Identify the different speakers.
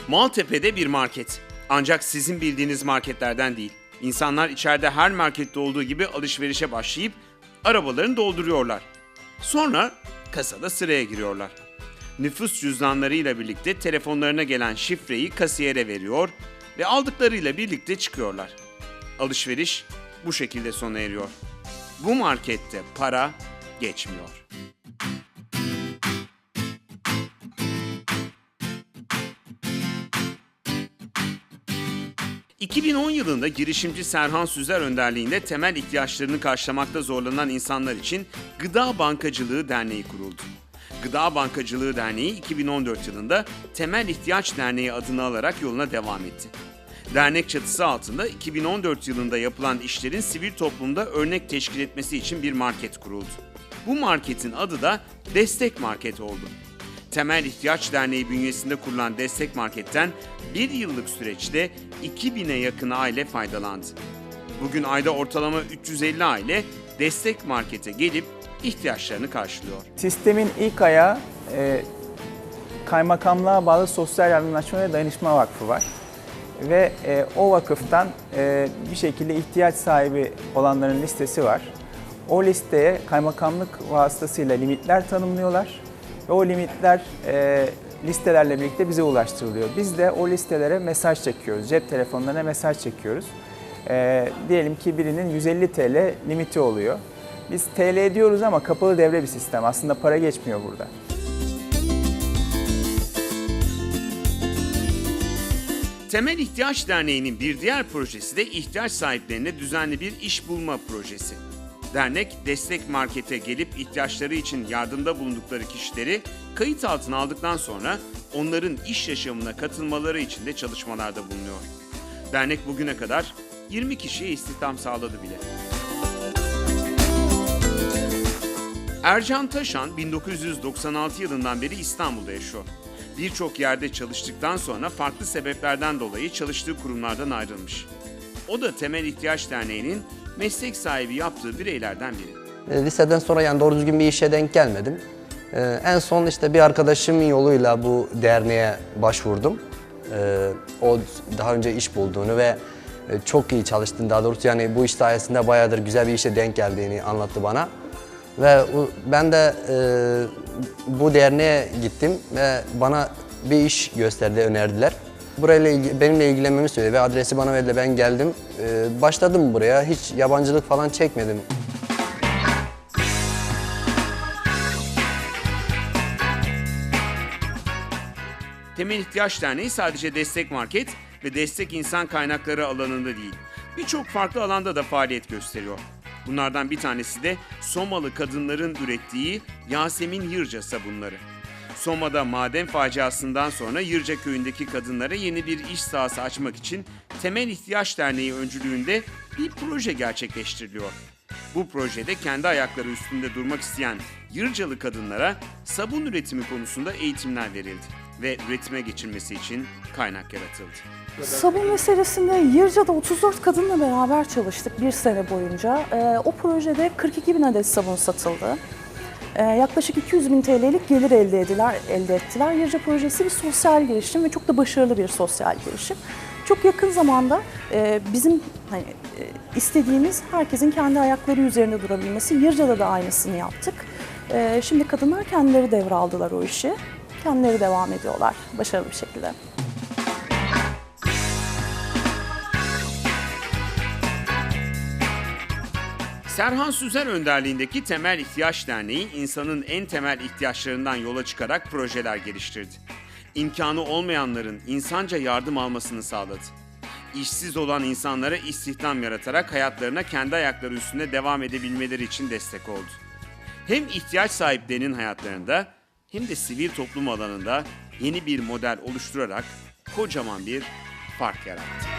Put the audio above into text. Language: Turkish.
Speaker 1: Maltepe'de bir market. Ancak sizin bildiğiniz marketlerden değil. İnsanlar içeride her markette olduğu gibi alışverişe başlayıp arabalarını dolduruyorlar. Sonra kasada sıraya giriyorlar. Nüfus cüzdanlarıyla birlikte telefonlarına gelen şifreyi kasiyere veriyor ve aldıklarıyla birlikte çıkıyorlar. Alışveriş bu şekilde sona eriyor. Bu markette para geçmiyor. ...2010 yılında girişimci Serhan Süzer önderliğinde temel ihtiyaçlarını karşılamakta zorlanan insanlar için Gıda Bankacılığı Derneği kuruldu. Gıda Bankacılığı Derneği 2014 yılında Temel İhtiyaç Derneği adını alarak yoluna devam etti. Dernek çatısı altında 2014 yılında yapılan işlerin sivil toplumda örnek teşkil etmesi için bir market kuruldu. Bu marketin adı da Destek Market oldu. Temel İhtiyaç Derneği bünyesinde kurulan Destek Market'ten bir yıllık süreçte 2000'e yakın aile faydalandı. Bugün ayda ortalama 350 aile Destek Market'e gelip ihtiyaçlarını karşılıyor.
Speaker 2: Sistemin ilk ayağı kaymakamlığa bağlı Sosyal Yardımlaşma ve Dayanışma Vakfı var. Ve o vakıftan bir şekilde ihtiyaç sahibi olanların listesi var. O listeye kaymakamlık vasıtasıyla limitler tanımlıyorlar. Ve o limitler listelerle birlikte bize ulaştırılıyor. Biz de o listelere mesaj çekiyoruz. Cep telefonlarına mesaj çekiyoruz. Diyelim ki birinin 150 TL limiti oluyor. Biz TL diyoruz ama kapalı devre bir sistem. Aslında para geçmiyor burada.
Speaker 1: Temel İhtiyaç Derneği'nin bir diğer projesi de ihtiyaç sahiplerine düzenli bir iş bulma projesi. Dernek, Destek Market'e gelip ihtiyaçları için yardımda bulundukları kişileri kayıt altına aldıktan sonra onların iş yaşamına katılmaları için de çalışmalarda bulunuyor. Dernek bugüne kadar 20 kişiye istihdam sağladı bile. Ercan Taşan 1996 yılından beri İstanbul'da yaşıyor. Birçok yerde çalıştıktan sonra farklı sebeplerden dolayı çalıştığı kurumlardan ayrılmış. O da Temel İhtiyaç Derneği'nin meslek sahibi yaptığı bireylerden biri.
Speaker 3: Liseden sonra yani doğru düzgün bir işe denk gelmedim. En son işte bir arkadaşımın yoluyla bu derneğe başvurdum. O daha önce iş bulduğunu ve çok iyi çalıştığını, daha doğrusu yani bu iş sayesinde bayağıdır güzel bir işe denk geldiğini anlattı bana. Ve ben de bu derneğe gittim ve bana bir iş gösterdi, önerdiler. Burayla benimle ilgilenmemi söyledi ve adresi bana verdi, ben geldim. Başladım buraya, hiç yabancılık falan çekmedim.
Speaker 1: Temel İhtiyaç Derneği sadece Destek Market ve Destek İnsan Kaynakları alanında değil, birçok farklı alanda da faaliyet gösteriyor. Bunlardan bir tanesi de Somalı kadınların ürettiği Yasemin Yırca sabunları. Soma'da maden faciasından sonra Yırca köyündeki kadınlara yeni bir iş sahası açmak için Temel İhtiyaç Derneği öncülüğünde bir proje gerçekleştiriliyor. Bu projede kendi ayakları üstünde durmak isteyen Yırcalı kadınlara sabun üretimi konusunda eğitimler verildi ve üretime geçirmesi için kaynak yaratıldı.
Speaker 4: Sabun meselesinde Yırca'da 34 kadınla beraber çalıştık bir sene boyunca. O projede 42 bin adet sabun satıldı. Yaklaşık 200 bin TL'lik gelir elde ettiler. Yırca projesi bir sosyal girişim ve çok da başarılı bir sosyal girişim. Çok yakın zamanda bizim istediğimiz herkesin kendi ayakları üzerinde durabilmesi. Yırca'da da aynısını yaptık. Şimdi kadınlar kendileri devraldılar o işi. Kendileri devam ediyorlar başarılı bir şekilde.
Speaker 1: Serhan Süzer önderliğindeki Temel İhtiyaç Derneği, insanın en temel ihtiyaçlarından yola çıkarak projeler geliştirdi. İmkanı olmayanların insanca yardım almasını sağladı. İşsiz olan insanlara istihdam yaratarak hayatlarına kendi ayakları üstünde devam edebilmeleri için destek oldu. Hem ihtiyaç sahiplerinin hayatlarında hem de sivil toplum alanında yeni bir model oluşturarak kocaman bir fark yarattı.